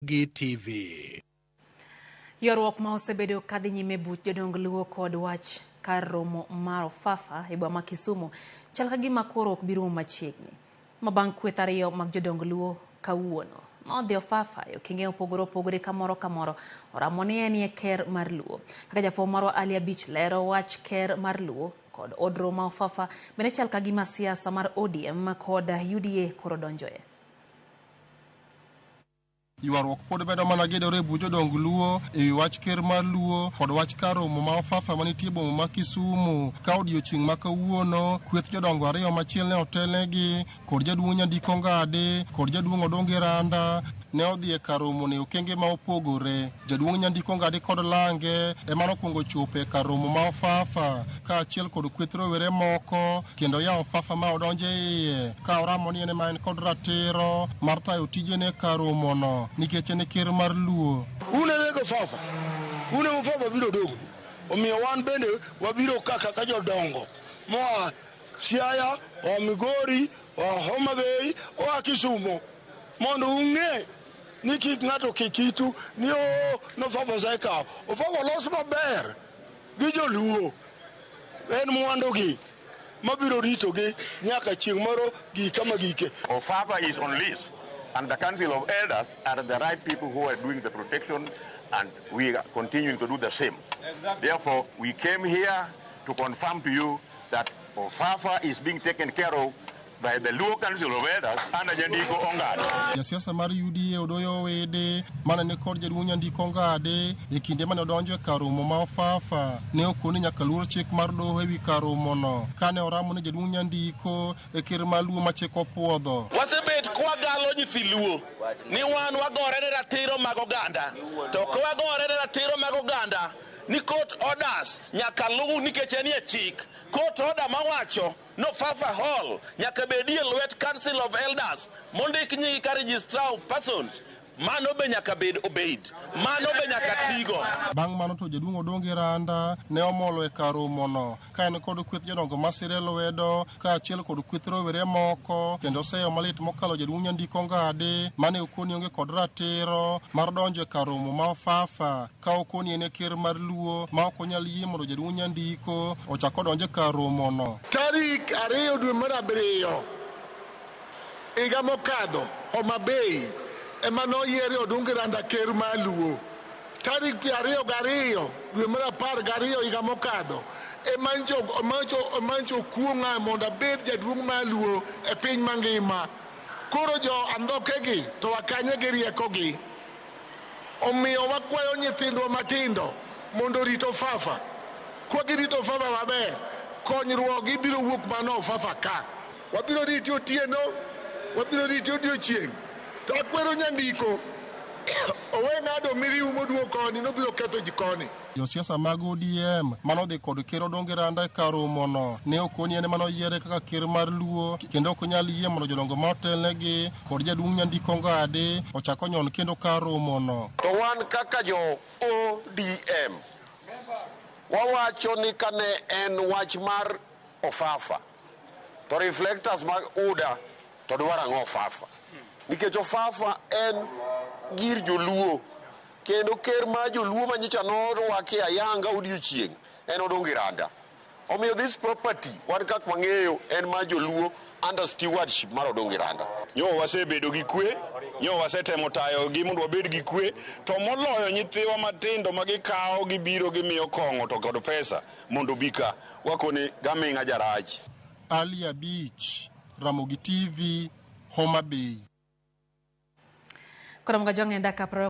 Ramogi TV. Yorruok ma osebedo kadhi nyime buch jodong luo kod wach kar romo mar Ofafa e boma Kisumu chal ka gima koro ok biro machiegni. Mabang' kweth ariyo mag jodong luo kawuono nodhi Ofafa e okenge opogore kamoro oramo ni en ker mar luo. Kaka jafwambo marwa Ali Abich lero wach ker mar luo kod od romo Ofafa bende chal ka gima siasa mar ODM kod UDA koro donjoe. Yuarruok pod bedo mana gedore bujo jodong luo e wach ker mar luo kod wach kar romo ma Ofafa manitie boma ma Kisumu ka odiochieng' ma kawuono kweth jodongo ariyo machiel ne otelnegi kod jaduong' Nyandiko Ngade kod jaduong' Odonge Randa ne odhi e kar romo ne okenge ma opogore. Jaduong' Nyandiko Ngade kod Lange ema nokwongo chopo e kar romo ma Ofafa ka achiel kod kweth rowere moko kendo ya Ofafa ma odonje iye ka oramo ni en kod ratiro mar tayo tijene kar romo no nikech en ker mar luo. Unewego Ofafa. Ofafa biro dogo. Omiyo wan bende wabiro kaka jodongo. Moa Siaya, o Migori, o Homa Bay, o Kisumu. Mondo ung'e ni kik ng'ato kikitu ni no Ofafa saikaw. Ofafa los maber gi joluo. En mwandogi mabiro ritogi nyaka chieng' moro gika magike. Ofafa is on list. And the Council of Elders are the right people who are doing the protection, and we are continuing to do the same. Exactly. Therefore, we came here to confirm to you that Ofafa is being taken care of by the Luo Council of Elders under Nyandiko Ngade. Jasiasa mar UDA Odoyo Wede mana ne kod jaduong' Nyandiko Ngade e kinde mane odonjo e kar romo ma Ofafa ne okoni nyaka luor chik mar doho ewi kar romo no kane oramo ne jaduong' Nyandiko e ker mar luo ma chik opuodho. Wasebet kwagalo nyithi luo ni wan wagore ne ratiro mag oganda to kwagore ne ratiro mag oganda ni court orders nyaka luw nikech en e chik. Court order mawacho no Ofafa Hall nyaka bedie lwet Council of Elders mondik nying ka registrar of persons. Mano be nyaka bed obeyed. Mano be nyaka tigo. Bang' mano to jaduong' Odonge Randa ne omolo e kar romo no ka en kod kweth jodongo masire lwedo ka achiel kod kweth rowere moko kendo oseyo malit mokalo jaduong' Nyandiko Ngade mane okoni onge kod ratiro mar donjo e kar romo ma Ofafa ka okoni en ker mar luo ma ok onyal yie mondo jaduong' Nyandiko ochako donjo e kar romo no. Tarik 2 dwe mar 7 higa mokadho Homa Bay ema noyiere Odonge Randa ker mar luo. Tarik 22 dwe mar 12 higa mokadho emancho kuong'a mondo abed jaduong' mar luo e piny mangima. Koro jo andhokegi to wakanye gi riekogi. Omiyo wakwayo nyithindwa matindo mondo rito Ofafa. Kwa girito Ofafa maber, konyruok ibiro wuok mana Ofafa ka. Wabiro rito otieno, wabiro rito odiochieng'. To akwero Nyandiko owe ng'ado miriu moduo koni nobiro ketho ji koni. Josiasa mag ODM manodhi kod ker Odonge Randa e kar romo no ne okoni en manoyiere kaka ker mar luo kendo ok onyal yie mondo jodongo motelnegi kod jaduong' Nyandiko Ngade ochako nyon kendo kar romo no. To wan kaka jo ODM wawacho ni kane en wach mar Ofafa to reflectors mag UDA to dwaro ang'o Ofafa nikech Ofafa en gir joluo kendo ker ma joluo manyicha norwaki ayanga odiochieng' en Odonge Randa. Omiyo this property wan kak wang'eyo en ma joluo under stewardship mar Odonge Randa. Nyo wasebedo gi kwe, nyo wasetemo tayo gi mondo wabed gi kwe, to moloyo nyithiwa matindo magikawo gibiro gimiyo kong'o to kod pesa mondo bika wakone gaming'a jarach. Ali Abich, Ramogi TV, Homa Bay. Kora mga jong enda kapro